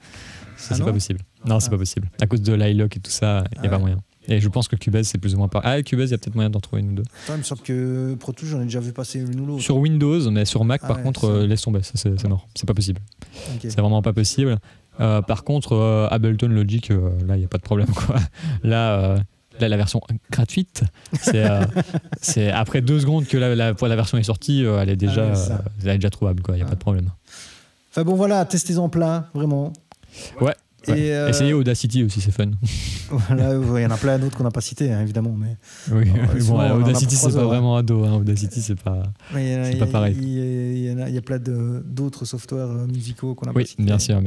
Ça, c'est pas possible. Non, c'est pas possible. À cause de l'iLock et tout ça, il n'y a pas moyen. Et je pense que Cubase, c'est plus ou moins pas. Ah, Cubase, il y a peut-être moyen d'en trouver une ou deux. Il me semble que Pro Tools, j'en ai déjà vu passer une ou l'autre. Sur Windows, mais sur Mac, par contre, laisse tomber, c'est mort. C'est pas possible. Okay. C'est vraiment pas possible. Par contre, Ableton Logic, là, il n'y a pas de problème, quoi. Là, la version gratuite, c'est après 2 secondes que la version est sortie, elle est déjà trouvable, quoi. Il n'y a pas de problème. Enfin bon, voilà, testez-en plein, vraiment. Ouais. Essayez Audacity aussi, c'est fun. Voilà, il y en a plein d'autres qu'on n'a pas cités, hein, évidemment. Mais oui, Audacity, c'est pas vraiment ado. Hein. Audacity, c'est pas pareil. Il y a plein d'autres softwares musicaux qu'on n'a pas cités. Oui, bien sûr.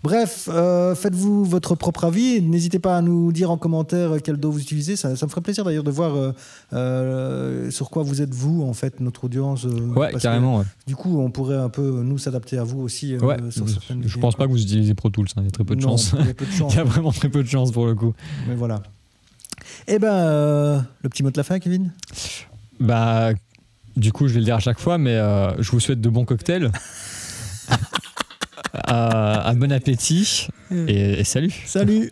Bref, faites-vous votre propre avis. N'hésitez pas à nous dire en commentaire quel Do vous utilisez. Ça me ferait plaisir d'ailleurs de voir sur quoi vous êtes vous, en fait, notre audience. Ouais, carrément. Du coup, on pourrait un peu nous s'adapter à vous aussi. Sur certaines je pense pas que vous utilisez Pro Tools. Il y a très peu de chance. Il y a vraiment très peu de chance pour le coup. Mais voilà. Eh ben, le petit mot de la fin, Kevin. Bah, du coup, je vais le dire à chaque fois, mais je vous souhaite de bons cocktails. Un bon appétit et salut. Salut.